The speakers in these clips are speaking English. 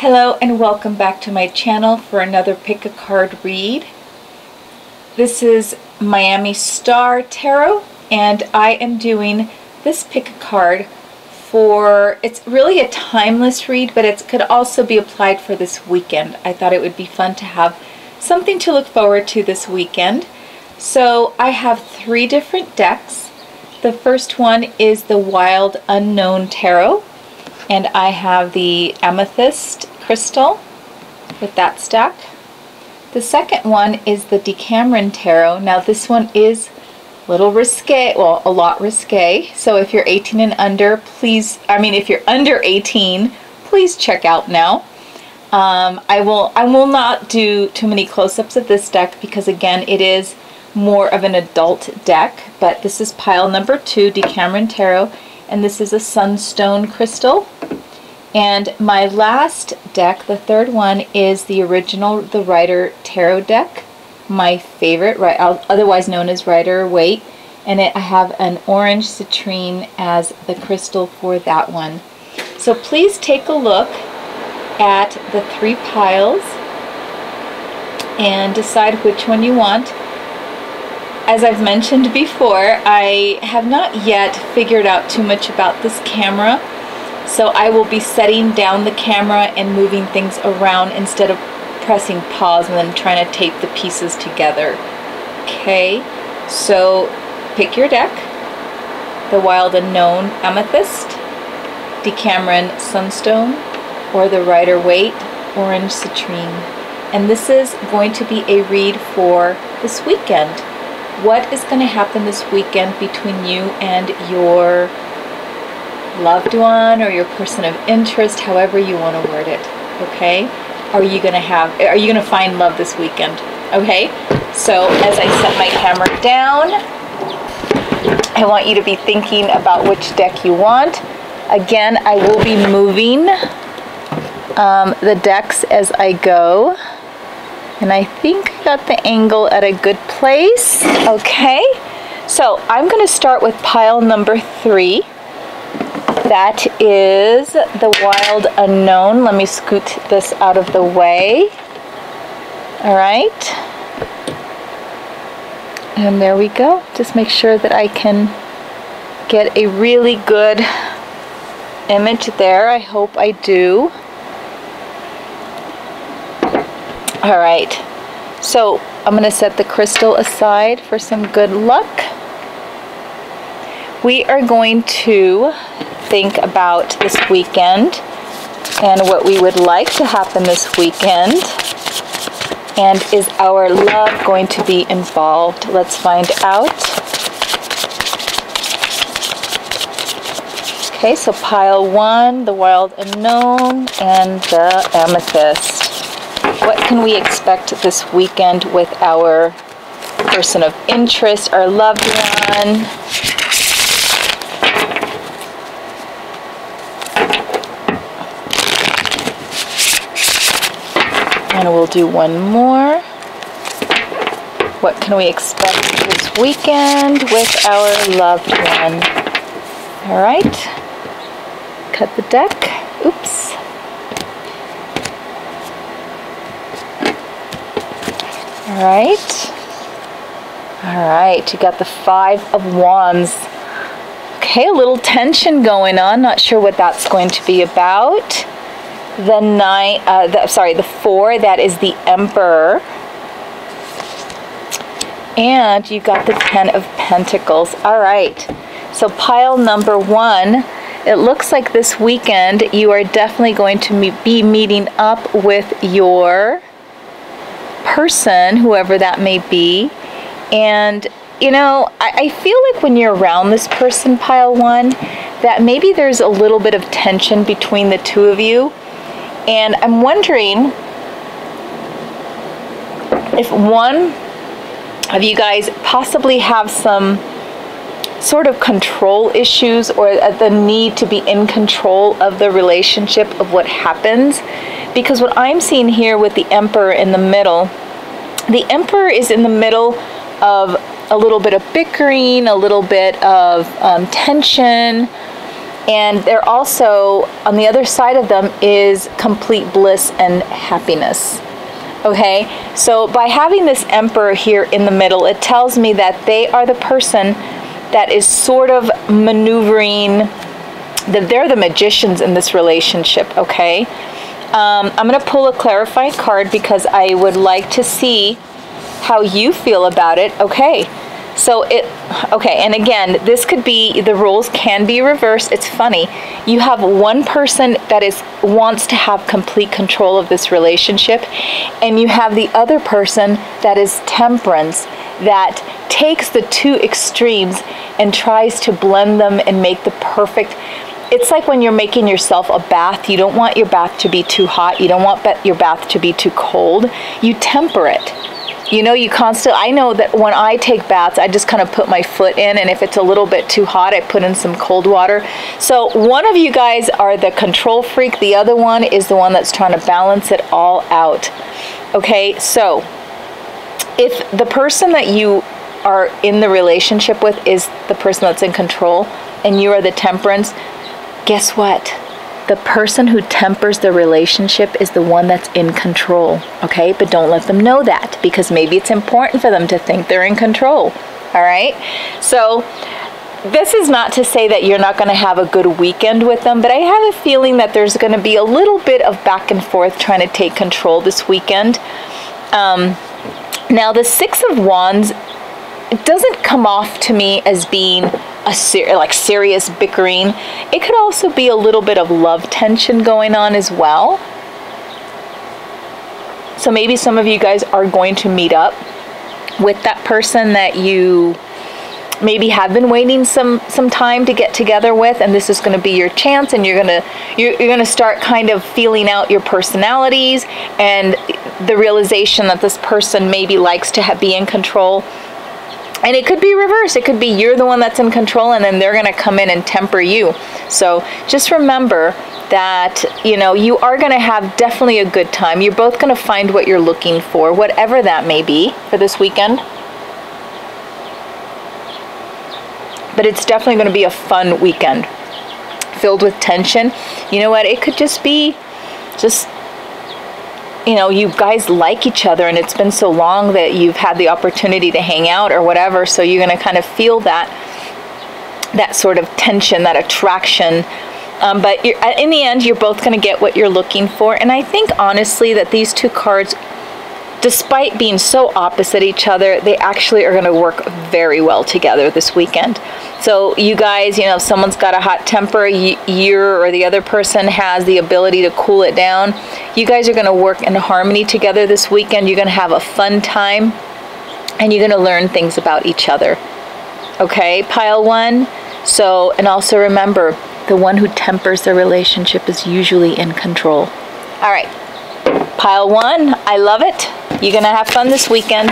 Hello and welcome back to my channel for another pick a card read. This is Miami Star Tarot and I am doing this pick a card for, it's really a timeless read, but it could also be applied for this weekend. I thought it would be fun to have something to look forward to this weekend. So I have 3 different decks. The first one is the Wild Unknown Tarot, and I have the Amethyst crystal with that stack. The second one is the DeCameron Tarot. Now this one is a little risque, well, a lot risque. So if you're 18 and under, please, if you're under 18, please check out now. I will not do too many close-ups of this deck because again, it is more of an adult deck, but this is pile number 2, DeCameron Tarot, and this is a Sunstone crystal. And my last deck, the third one, is the original The Rider Tarot deck, my favorite, otherwise known as Rider-Waite, and I have an orange citrine as the crystal for that one. So please take a look at the 3 piles and decide which one you want. As I've mentioned before, I have not yet figured out too much about this camera. So I will be setting down the camera and moving things around instead of pressing pause and then trying to tape the pieces together. Okay, so pick your deck. The Wild Unknown Amethyst, DeCameron Sunstone, or the Rider-Waite Orange Citrine. And this is going to be a read for this weekend. What is going to happen this weekend between you and your loved one or your person of interest, however you want to word it, okay? Are you gonna find love this weekend? Okay, so as I set my camera down, I want you to be thinking about which deck you want. Again, I will be moving the decks as I go, and I think I got the angle at a good place. Okay, so I'm going to start with pile number 3. That is the Wild Unknown. Let me scoot this out of the way. All right. And there we go. Just make sure that I can get a really good image there. I hope I do. All right. So I'm going to set the crystal aside for some good luck. We are going to think about this weekend and what we would like to happen this weekend, and is our love going to be involved? Let's find out. Okay, so pile 1, the Wild Unknown, and the Amethyst. What can we expect this weekend with our person of interest, our loved one? And we'll do one more. What can we expect this weekend with our loved one? All right. Cut the deck. Oops. All right. All right. You got the 5 of Wands. Okay, a little tension going on. Not sure what that's going to be about. The 4, that is the Emperor. And you got the 10 of Pentacles. All right, so pile number 1, it looks like this weekend you are definitely going to be meeting up with your person, whoever that may be. And you know, I feel like when you're around this person, pile 1, that maybe there's a little bit of tension between the two of you. And I'm wondering if one of you guys possibly have some sort of control issues, or the need to be in control of the relationship, of what happens. Because what I'm seeing here with the Emperor in the middle, the Emperor is in the middle of a little bit of bickering, a little bit of tension, And they're also, on the other side of them is complete bliss and happiness. Okay, so by having this Emperor here in the middle, it tells me that they are the person that is sort of maneuvering, that they're the magicians in this relationship, okay? I'm going to pull a clarifying card because I would like to see how you feel about it. Okay, so okay, and again, this could be, the roles can be reversed. It's funny. You have one person that wants to have complete control of this relationship, and you have the other person that is Temperance, that takes the two extremes and tries to blend them and make the perfect. It's like when you're making yourself a bath. You don't want your bath to be too hot. You don't want your bath to be too cold. You temper it. You know, I know that when I take baths, I just kind of put my foot in, and if it's a little bit too hot, I put in some cold water. So one of you guys are the control freak. The other one is the one that's trying to balance it all out. Okay, so if the person that you are in the relationship with is the person that's in control, and you are the Temperance, guess what? The person who tempers the relationship is the one that's in control, okay? But don't let them know that, because maybe it's important for them to think they're in control, all right? So this is not to say that you're not going to have a good weekend with them, but I have a feeling that there's going to be a little bit of back and forth trying to take control this weekend. Now, the Six of Wands, it doesn't come off to me as being a serious bickering. It could also be a little bit of love tension going on as well. So maybe some of you guys are going to meet up with that person that you maybe have been waiting some time to get together with, and this is going to be your chance, and you're gonna start kind of feeling out your personalities and the realization that this person maybe likes to be in control. And it could be reversed. It could be you're the one that's in control, and then they're going to come in and temper you. So just remember that, you know, you are going to have definitely a good time. You're both going to find what you're looking for, whatever that may be for this weekend. But it's definitely going to be a fun weekend filled with tension. You know what? It could just be you know, you guys like each other, and it's been so long that you've had the opportunity to hang out or whatever, so you're going to kind of feel that sort of tension, that attraction. But in the end, you're both going to get what you're looking for. And I think, honestly, that these two cards, despite being so opposite each other, they actually are going to work very well together this weekend. So you guys, you know, if someone's got a hot temper, you or the other person has the ability to cool it down. You guys are going to work in harmony together this weekend. You're going to have a fun time, and you're going to learn things about each other. Okay, pile one. So, and also remember, the one who tempers the relationship is usually in control. All right, pile one, I love it. You're going to have fun this weekend.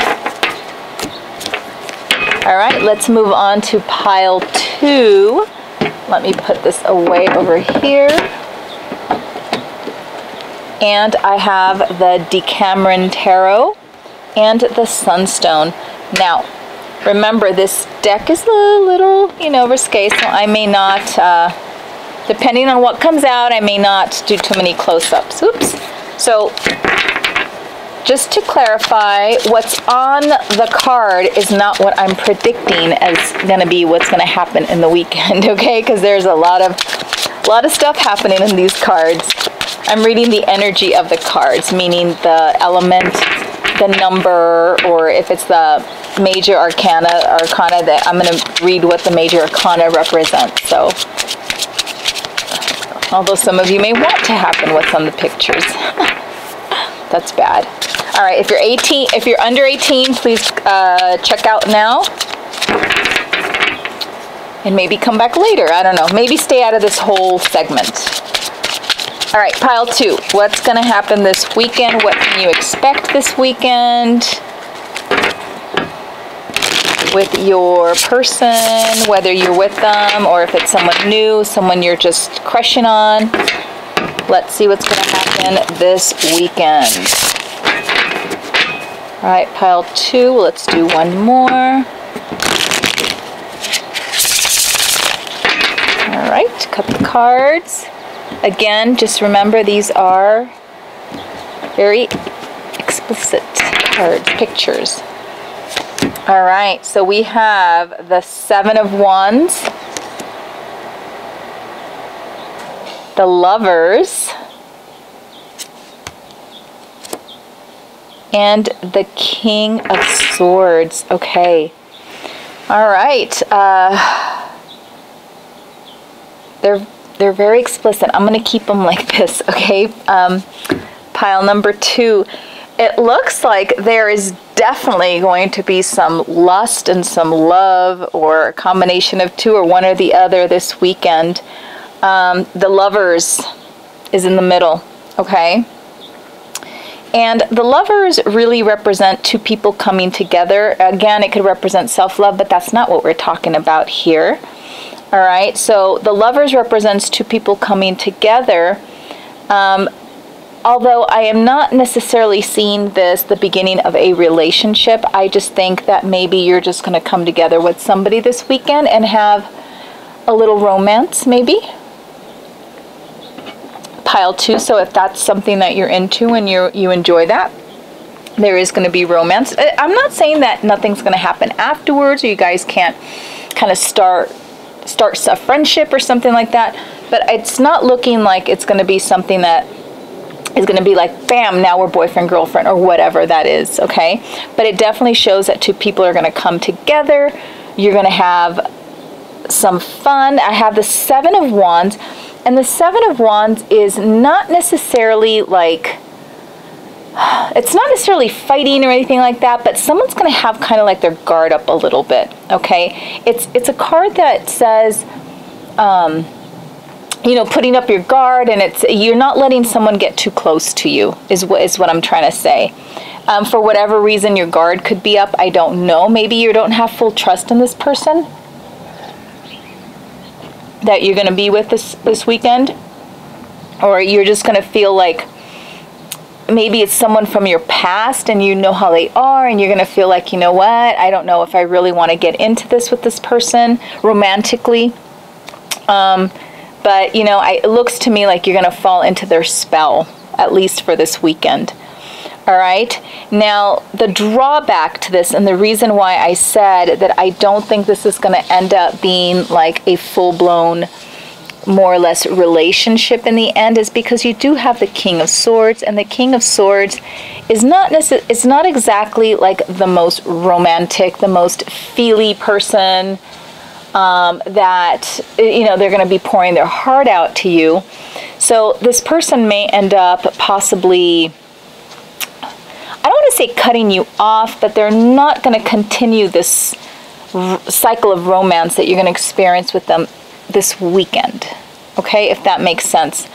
All right, let's move on to pile two. Let me put this away over here. And I have the DeCameron Tarot and the Sunstone. Now, remember, this deck is a little, you know, risque, so I may not, depending on what comes out, I may not do too many close-ups. Oops. So, just to clarify, what's on the card is not what I'm predicting as going to be what's going to happen in the weekend, okay? Because there's a lot of stuff happening in these cards. I'm reading the energy of the cards, meaning the element, the number, or if it's the major arcana, that I'm going to read what the major arcana represents. So, although some of you may want to happen what's on the pictures. That's bad. All right, if you're under 18, please check out now. And maybe come back later. I don't know. Maybe stay out of this whole segment. All right, pile two. What's going to happen this weekend? What can you expect this weekend with your person, whether you're with them or if it's someone new, someone you're just crushing on? Let's see what's going to happen this weekend. All right, pile two. Let's do one more. All right, cut the cards. Again, just remember these are very explicit cards, pictures. All right, so we have the Seven of Wands, the Lovers, and the King of Swords. Okay. All right. They're very explicit. I'm going to keep them like this, okay? Pile number 2. It looks like there is definitely going to be some lust and some love, or a combination of two, or one or the other this weekend. The Lovers is in the middle, okay? And the Lovers really represent two people coming together. Again, it could represent self-love, but that's not what we're talking about here. All right, so the Lovers represents two people coming together. Although I am not necessarily seeing this the beginning of a relationship, I just think that maybe you're just going to come together with somebody this weekend and have a little romance, maybe. Pile 2, so if that's something that you're into and you enjoy that, there is going to be romance. I'm not saying that nothing's going to happen afterwards, or you guys can't kind of start a friendship or something like that, but it's not looking like it's going to be something that is going to be like, bam, now we're boyfriend, girlfriend, or whatever that is, okay? But it definitely shows that two people are going to come together. You're going to have some fun. I have the Seven of Wands, and the Seven of Wands is not necessarily like, it's not necessarily fighting or anything like that, but someone's going to have kind of like their guard up a little bit, okay? It's a card that says, you know, putting up your guard, and you're not letting someone get too close to you, is what I'm trying to say. For whatever reason, your guard could be up. I don't know. Maybe you don't have full trust in this person that you're going to be with this weekend, or you're just going to feel like maybe it's someone from your past and you know how they are, and you're going to feel like, you know what, I don't know if I really want to get into this with this person romantically. But, you know, it looks to me like you're going to fall into their spell, at least for this weekend. All right. Now, the drawback to this, and the reason why I said that I don't think this is going to end up being like a full-blown, more or less relationship in the end, is because you do have the King of Swords, and the King of Swords is it's not exactly like the most romantic, the most feely person that, you know, they're going to be pouring their heart out to you. So this person may end up possibly, I don't want to say cutting you off, but they're not going to continue this cycle of romance that you're going to experience with them this weekend, okay, if that makes sense.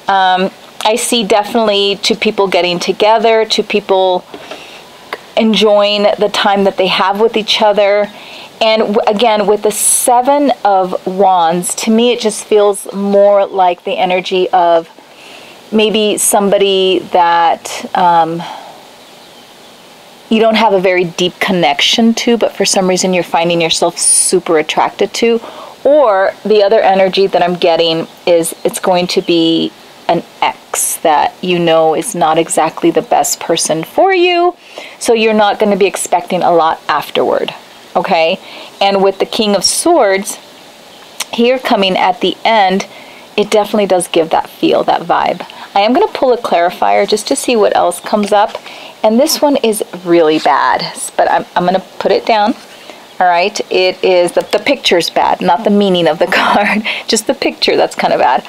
I see definitely two people getting together, two people enjoying the time that they have with each other. And again, with the Seven of Wands, to me it just feels more like the energy of maybe somebody that you don't have a very deep connection to, but for some reason you're finding yourself super attracted to. Or the other energy that I'm getting is it's going to be an ex that you know is not exactly the best person for you, so you're not going to be expecting a lot afterward, okay? And with the King of Swords here coming at the end, it definitely does give that feel, that vibe. I am going to pull a clarifier just to see what else comes up, and this one is really bad, but I'm going to put it down. All right, it is, the picture's bad, not the meaning of the card, just the picture that's kind of bad.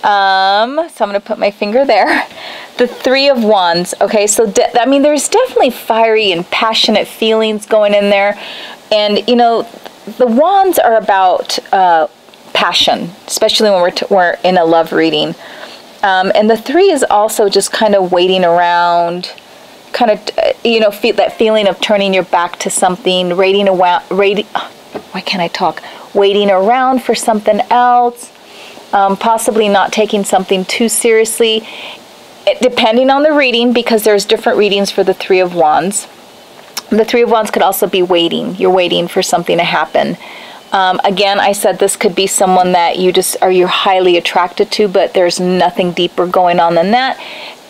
So I'm going to put my finger there. The Three of Wands, okay, so I mean, there's definitely fiery and passionate feelings going in there. And, you know, the Wands are about passion, especially when we're in a love reading. And the Three is also just kind of waiting around, kind of, you know, that feeling of turning your back to something, waiting around for something else, possibly not taking something too seriously, depending on the reading, because there's different readings for the Three of Wands. The Three of Wands could also be waiting. You're waiting for something to happen. Again, I said this could be someone that you're highly attracted to, but there's nothing deeper going on than that.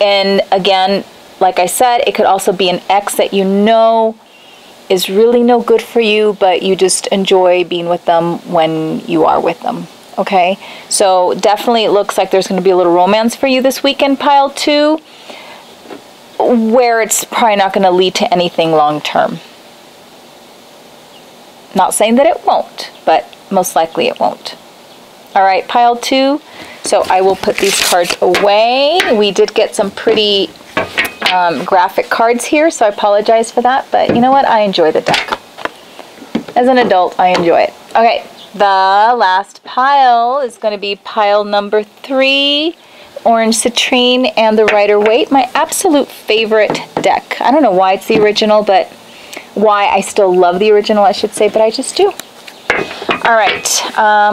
And again, like I said, it could also be an ex that you know is really no good for you, but you just enjoy being with them when you are with them. Okay, so definitely it looks like there's going to be a little romance for you this weekend, pile 2, where it's probably not going to lead to anything long term. Not saying that it won't, but most likely it won't. All right, pile 2. So I will put these cards away. We did get some pretty graphic cards here, so I apologize for that, but you know what? I enjoy the deck. As an adult, I enjoy it. Okay, the last pile is going to be pile number 3, Orange Citrine and the Rider-Waite, my absolute favorite deck. I don't know why it's the original, but why I still love the original, I should say, but I just do. All right,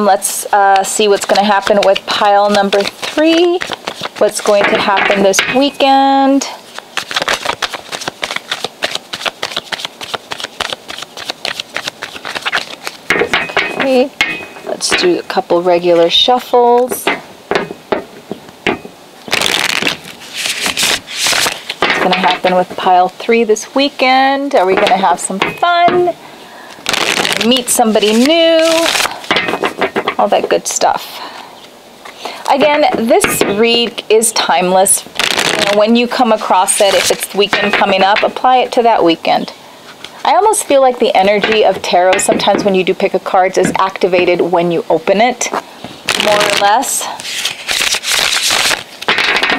let's see what's going to happen with pile number 3. What's going to happen this weekend? Okay, let's do a couple regular shuffles. What's going to happen with pile 3 this weekend? Are we going to have some fun? Meet somebody new? All that good stuff. Again, this read is timeless. You know, when you come across it, if it's the weekend coming up, apply it to that weekend. I almost feel like the energy of tarot sometimes when you do pick a cards is activated when you open it, more or less.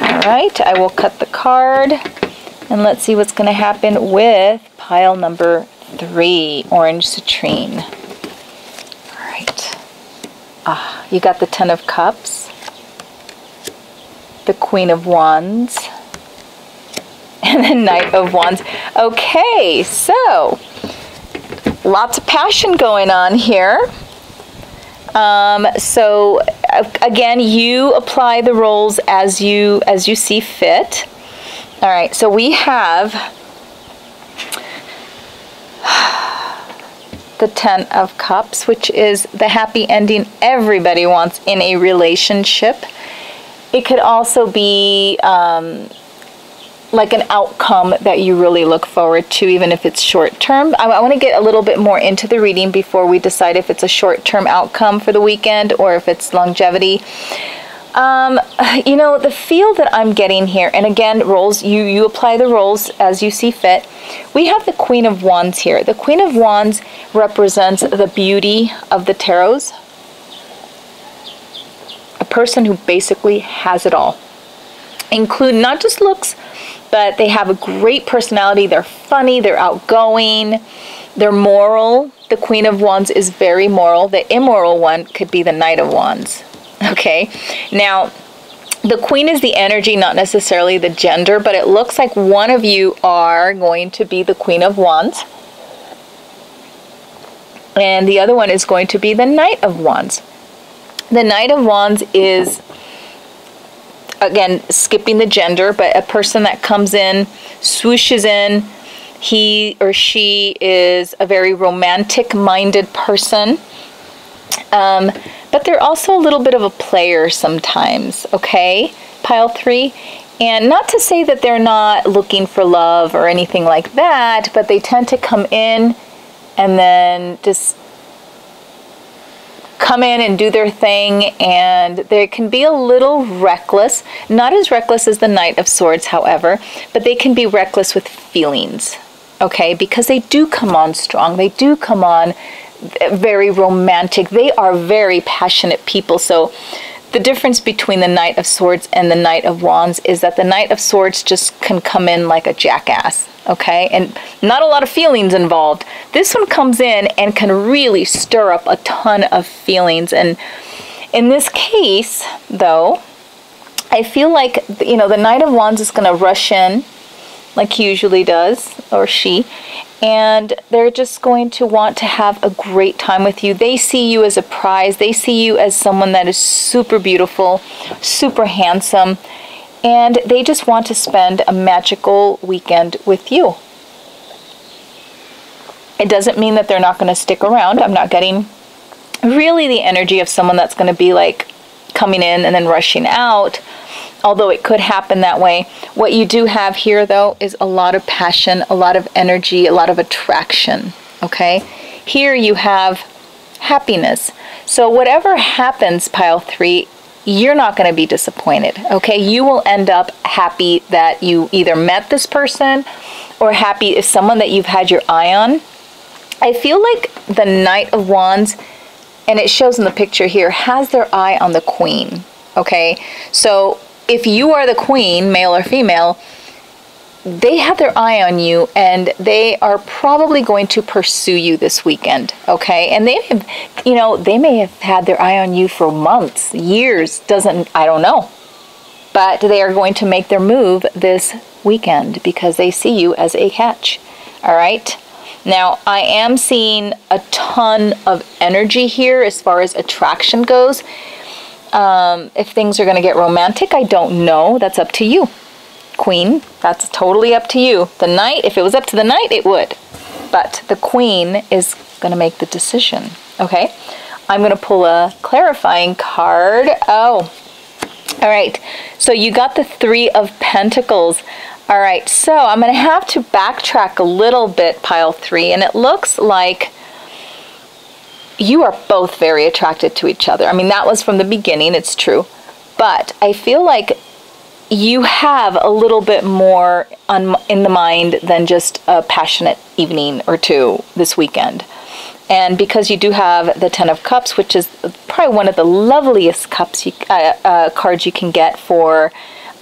All right, I will cut the card and let's see what's going to happen with pile number 3, Orange Citrine. All right. You got the 10 of Cups, the Queen of Wands, and the Knight of Wands. Okay, so lots of passion going on here. So again, you apply the roles as you see fit. All right, so we have the 10 of Cups, which is the happy ending everybody wants in a relationship. It could also be like an outcome that you really look forward to, even if it's short term. I want to get a little bit more into the reading before we decide if it's a short term outcome for the weekend or if it's longevity. You know, the feel that I'm getting here, and again, roles, you apply the roles as you see fit. We have the Queen of Wands here. The Queen of Wands represents the beauty of the tarots. A person who basically has it all. Include not just looks, but they have a great personality. They're funny, they're outgoing, they're moral. The Queen of Wands is very moral. The immoral one could be the Knight of Wands. Okay, now the Queen is the energy, not necessarily the gender, but it looks like one of you are going to be the Queen of Wands and the other one is going to be the Knight of Wands. The Knight of Wands is, again, skipping the gender, but a person that comes in, swooshes in. He or she is a very romantic-minded person. But they're also a little bit of a player sometimes, okay? Pile 3. And not to say that they're not looking for love or anything like that, but they tend to come in and then just come in and do their thing, and they can be a little reckless. Not as reckless as the Knight of Swords, however, but they can be reckless with feelings, okay? Because they do come on strong. They do come on very romantic. They are very passionate people. So the difference between the Knight of Swords and the Knight of Wands is that the Knight of Swords just can come in like a jackass, okay? And not a lot of feelings involved. This one comes in and can really stir up a ton of feelings. And in this case, though, I feel like, you know, the Knight of Wands is going to rush in like he usually does, or she, and they're just going to want to have a great time with you. They see you as a prize. They see you as someone that is super beautiful, super handsome, and they just want to spend a magical weekend with you. It doesn't mean that they're not going to stick around. I'm not getting really the energy of someone that's going to be like coming in and then rushing out, although it could happen that way. What you do have here, though, is a lot of passion, a lot of energy, a lot of attraction, okay? Here you have happiness. So whatever happens, pile 3, you're not going to be disappointed, okay? You will end up happy that you either met this person or happy is someone that you've had your eye on. I feel like the Knight of Wands, and it shows in the picture here, has their eye on the Queen, okay? So if you are the Queen, male or female, they have their eye on you, and they are probably going to pursue you this weekend, okay? And they have, you know, they may have had their eye on you for months, years, I don't know. But they are going to make their move this weekend because they see you as a catch, all right? Now, I am seeing a ton of energy here as far as attraction goes. If things are going to get romantic, I don't know. That's up to you, Queen. That's totally up to you. The Knight, if it was up to the Knight, it would. But the Queen is going to make the decision, okay? I'm going to pull a clarifying card. Oh, all right. So you got the 3 of Pentacles. All right, so I'm going to have to backtrack a little bit, pile 3, and it looks like you are both very attracted to each other. I mean, that was from the beginning, it's true. But I feel like you have a little bit more in the mind than just a passionate evening or two this weekend. And because you do have the 10 of Cups, which is probably one of the loveliest cards you can get for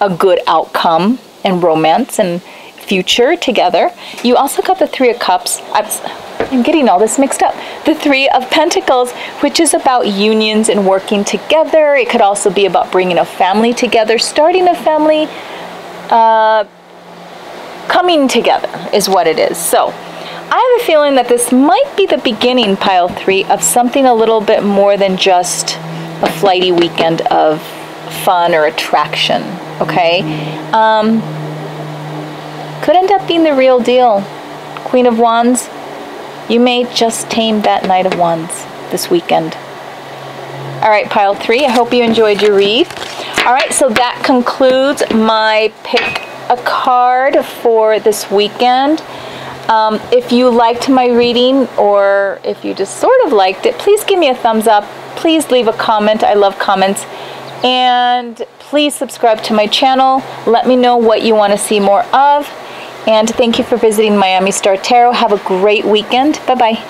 a good outcome and romance and future together. You also got the 3 of Cups. I'm getting all this mixed up. The 3 of Pentacles, which is about unions and working together. It could also be about bringing a family together, starting a family, coming together is what it is. So I have a feeling that this might be the beginning, pile 3, of something a little bit more than just a flighty weekend of fun or attraction, okay? Could end up being the real deal. Queen of Wands, you may just tame that Knight of Wands this weekend. All right, pile 3, I hope you enjoyed your read. All right, so that concludes my pick a card for this weekend. If you liked my reading, or if you just sort of liked it, please give me a thumbs up. Please leave a comment. I love comments. And please subscribe to my channel. Let me know what you want to see more of. And thank you for visiting Miami Star Tarot. Have a great weekend. Bye-bye.